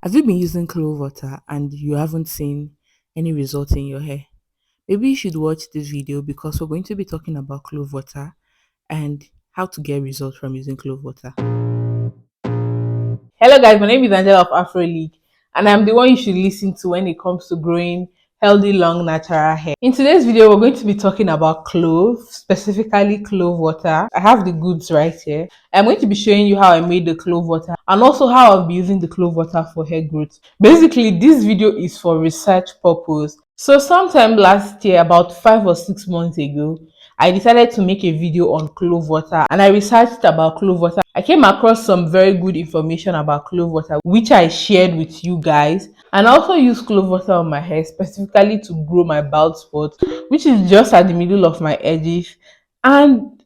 Have you been using clove water and you haven't seen any results in your hair? Maybe you should watch this video because we're going to be talking about clove water and how to get results from using clove water. Hello guys, my name is Angela of Afro League and I'm the one you should listen to when it comes to growing healthy, long, natural hair. In today's video, we're going to be talking about clove, specifically clove water. I have the goods right here. I'm going to be showing you how I made the clove water and also how I'll be using the clove water for hair growth. Basically, this video is for research purpose. So sometime last year, about 5 or 6 months ago, I decided to make a video on clove water and I researched about clove water. I came across some very good information about clove water which I shared with you guys, and I also use clove water on my hair specifically to grow my bald spot, which is just at the middle of my edges, and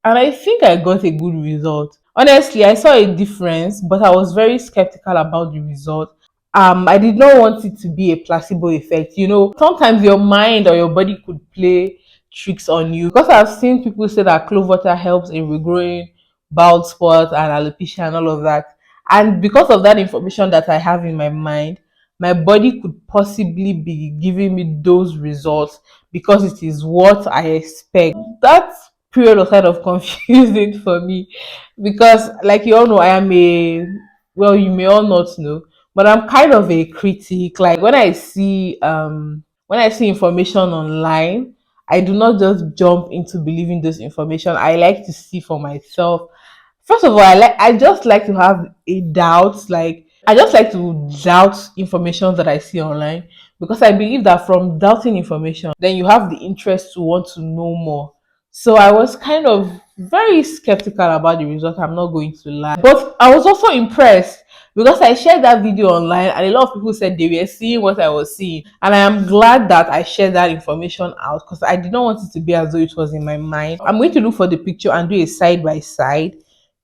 I think I got a good result. Honestly, I saw a difference, but I was very skeptical about the result. I did not want it to be a placebo effect. Sometimes your mind or your body could play tricks on you. Because I've seen people say that clove water helps in regrowing bald spots and alopecia and all of that. And because of that information that I have in my mind, my body could possibly be giving me those results because it is what I expect. That period was kind of confusing for me because, like you all know, I am a, well, you may all not know, but I'm kind of a critic. Like when I see information online, I do not just jump into believing this information. I like to see for myself. First of all, I just like to have a doubt. Like I just like to doubt information that I see online because I believe that from doubting information, then you have the interest to want to know more. So I was kind of very skeptical about the result. I'm not going to lie, but I was also impressed because I shared that video online and a lot of people said they were seeing what I was seeing. And I am glad that I shared that information out because I did not want it to be as though it was in my mind. I'm going to look for the picture and do a side by side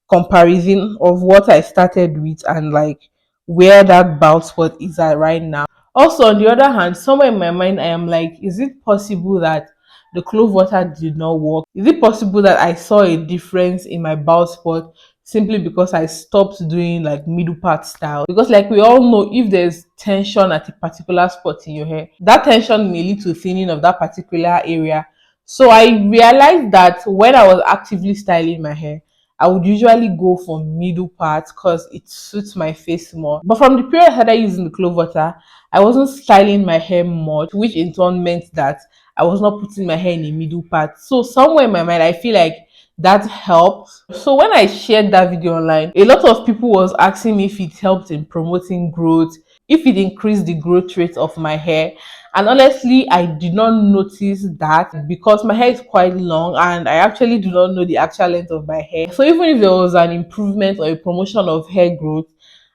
comparison of what I started with and like where that bald spot is at right now. Also, on the other hand, somewhere in my mind, I am like, is it possible that the clove water did not work? Is it possible that I saw a difference in my bald spot simply because I stopped doing like middle part style? Because, like we all know, if there's tension at a particular spot in your hair, that tension may lead to thinning of that particular area. So I realized that when I was actively styling my hair, I would usually go for middle parts because it suits my face more. But from the period I started using the clove water, I wasn't styling my hair much, which in turn meant that I was not putting my hair in the middle part. So somewhere in my mind, I feel like that helped. So when I shared that video online, a lot of people was asking me if it helped in promoting growth, if it increased the growth rate of my hair. And honestly, I did not notice that because my hair is quite long and I actually do not know the actual length of my hair. So even if there was an improvement or a promotion of hair growth,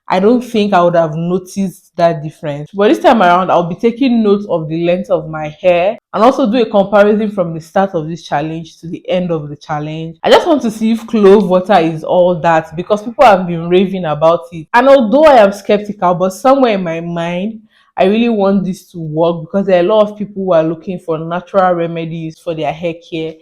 I don't think I would have noticed that difference. But this time around, I'll be taking note of the length of my hair and also do a comparison from the start of this challenge to the end of the challenge. I just want to see if clove water is all that because people have been raving about it. And although I am skeptical, but somewhere in my mind, I really want this to work because there are a lot of people who are looking for natural remedies for their hair care.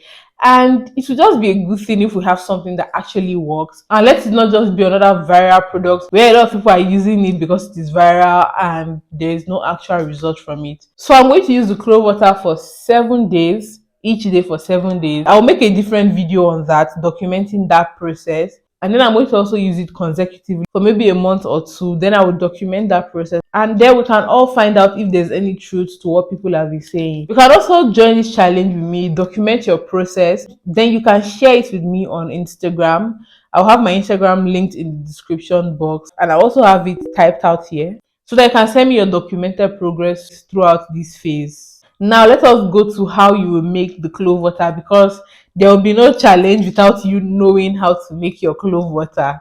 And it would just be a good thing if we have something that actually works. And let it not just be another viral product where a lot of people are using it because it is viral and there is no actual result from it. So I'm going to use the clove water for 7 days, each day for 7 days. I'll make a different video on that, documenting that process. And then I'm going to also use it consecutively for maybe a month or two. Then I will document that process. And then we can all find out if there's any truth to what people have been saying. You can also join this challenge with me, document your process. Then you can share it with me on Instagram. I'll have my Instagram linked in the description box. And I also have it typed out here so that you can send me your documented progress throughout this phase. Now let us go to how you will make the clove water because there will be no challenge without you knowing how to make your clove water.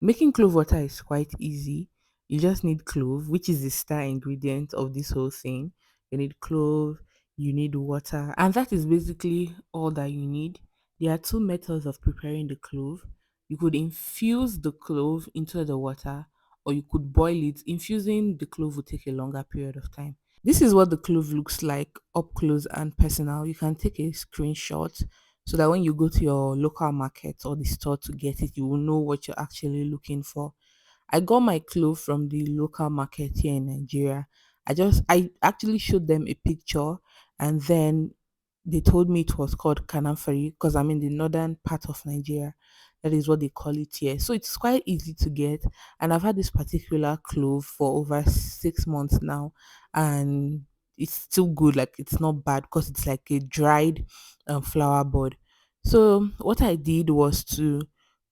Making clove water is quite easy. You just need clove, which is the star ingredient of this whole thing. You need clove, you need water, and that is basically all that you need. There are two methods of preparing the clove. You could infuse the clove into the water, or you could boil it. Infusing the clove will take a longer period of time. This is what the clove looks like up close and personal. You can take a screenshot so that when you go to your local market or the store to get it, you will know what you're actually looking for. I got my clove from the local market here in Nigeria. I actually showed them a picture, and then they told me it was called canafari because I'm in the northern part of Nigeria. That is what they call it here. So it's quite easy to get. And I've had this particular clove for over 6 months now, and it's still good. Like it's not bad because it's like a dried flower bud. So what I did was to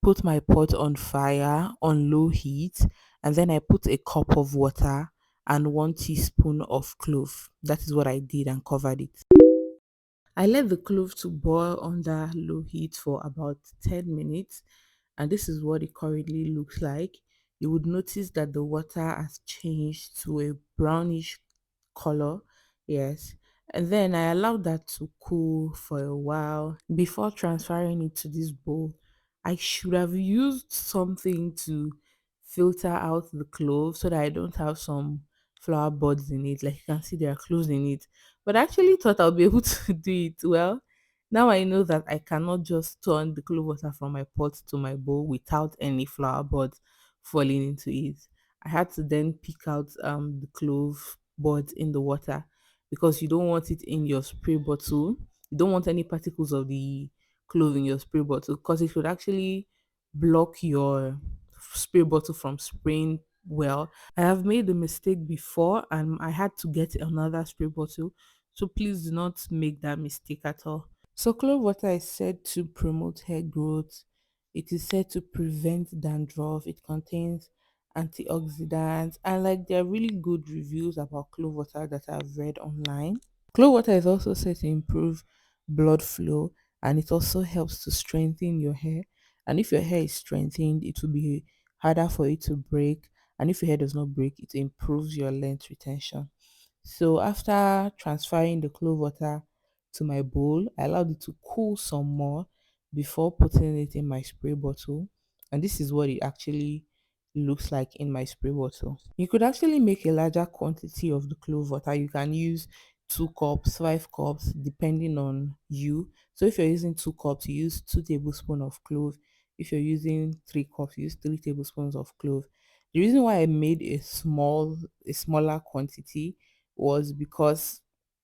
put my pot on fire on low heat, and then I put a cup of water and 1 teaspoon of clove. That is what I did and covered it. I let the clove to boil under low heat for about 10 minutes, and this is what it currently looks like. You would notice that the water has changed to a brownish color. Yes. And then I allowed that to cool for a while before transferring it to this bowl. I should have used something to filter out the clove so that I don't have some flower buds in it. Like you can see, there are cloves in it. But I actually thought I'll be able to do it well. Now I know that I cannot just turn the clove water from my pot to my bowl without any flower buds falling into it. I had to then pick out the clove buds in the water because you don't want it in your spray bottle. You don't want any particles of the clove in your spray bottle because it could actually block your spray bottle from spraying well. I have made a mistake before and I had to get another spray bottle. So please do not make that mistake at all. So clove water is said to promote hair growth. It is said to prevent dandruff. It contains antioxidants, and like there are really good reviews about clove water that I've read online. Clove water is also said to improve blood flow, and it also helps to strengthen your hair. And if your hair is strengthened, it will be harder for it to break. And if your hair does not break, it improves your length retention. So after transferring the clove water to my bowl, I allowed it to cool some more before putting it in my spray bottle. And this is what it actually looks like in my spray bottle. You could actually make a larger quantity of the clove water. You can use 2 cups, 5 cups, depending on you. So if you're using 2 cups, you use 2 tablespoons of clove. If you're using 3 cups, you use 3 tablespoons of clove. The reason why I made a smaller quantity was because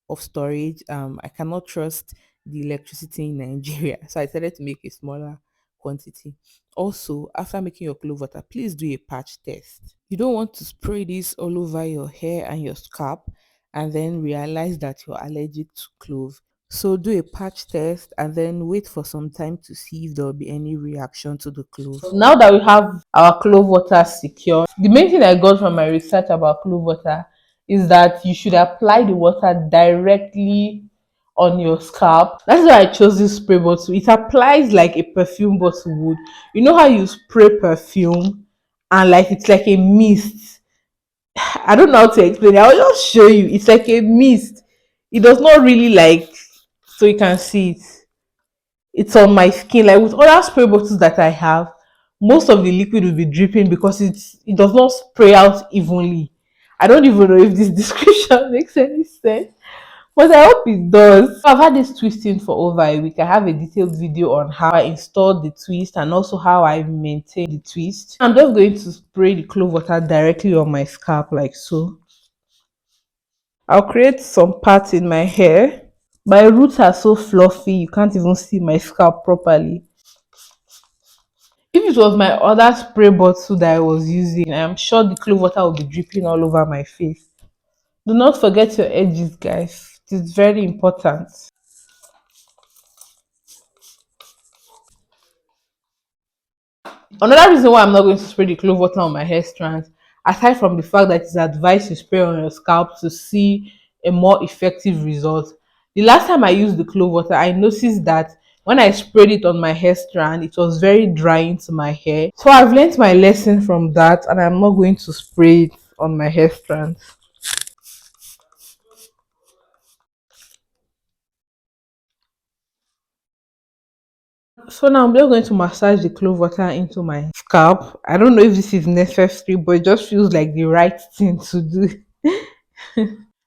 of storage. I cannot trust the electricity in Nigeria, so I decided to make a smaller quantity. Also, after making your clove water, please do a patch test. You don't want to spray this all over your hair and your scalp and then realize that you're allergic to clove. So do a patch test and then wait for some time to see if there will be any reaction to the clove. Now that we have our clove water secure, the main thing I got from my research about clove water is that you should apply the water directly on your scalp. That's why I chose this spray bottle. It applies like a perfume bottle would. You know how you spray perfume and like it's like a mist. I don't know how to explain it. I'll just show you. It's like a mist. It does not really like, so you can see it. It's on my skin. Like with other spray bottles that I have, most of the liquid will be dripping because it does not spray out evenly. I don't even know if this description makes any sense. But I hope it does. I've had this twisting for over a week. I have a detailed video on how I installed the twist and also how I maintain the twist. I'm just going to spray the clove water directly on my scalp like so. I'll create some parts in my hair. My roots are so fluffy, you can't even see my scalp properly. If it was my other spray bottle that I was using, I'm sure the clove water will be dripping all over my face. Do not forget your edges, guys. It is very important. Another reason why I'm not going to spray the clove water on my hair strands, aside from the fact that it's advised to spray on your scalp to see a more effective result. The last time I used the clove water, I noticed that when I sprayed it on my hair strand, it was very drying to my hair. So I've learned my lesson from that and I'm not going to spray it on my hair strands. So now I'm just going to massage the clove water into my scalp. I don't know if this is necessary, but it just feels like the right thing to do.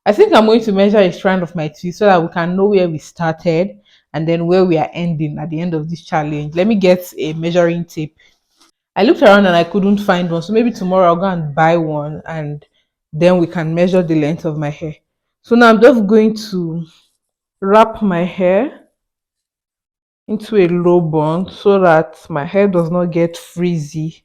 I think I'm going to measure a strand of my twist so that we can know where we started and then where we are ending at the end of this challenge. Let me get a measuring tape. I looked around and I couldn't find one. So maybe tomorrow I'll go and buy one and then we can measure the length of my hair. So now I'm just going to wrap my hair into a low bun so that my hair does not get frizzy.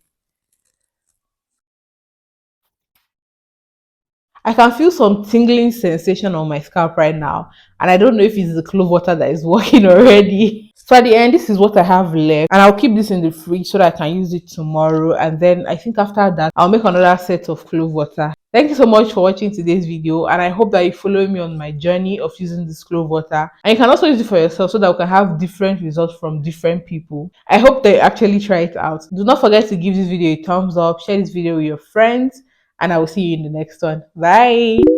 I can feel some tingling sensation on my scalp right now, and I don't know if it's the clove water that is working already. So at the end, this is what I have left, and I'll keep this in the fridge so that I can use it tomorrow. And then I think after that, I'll make another set of clove water. Thank you so much for watching today's video, and I hope that you follow me on my journey of using this clove water. And you can also use it for yourself so that we can have different results from different people. I hope that you actually try it out. Do not forget to give this video a thumbs up, share this video with your friends, and I will see you in the next one. Bye.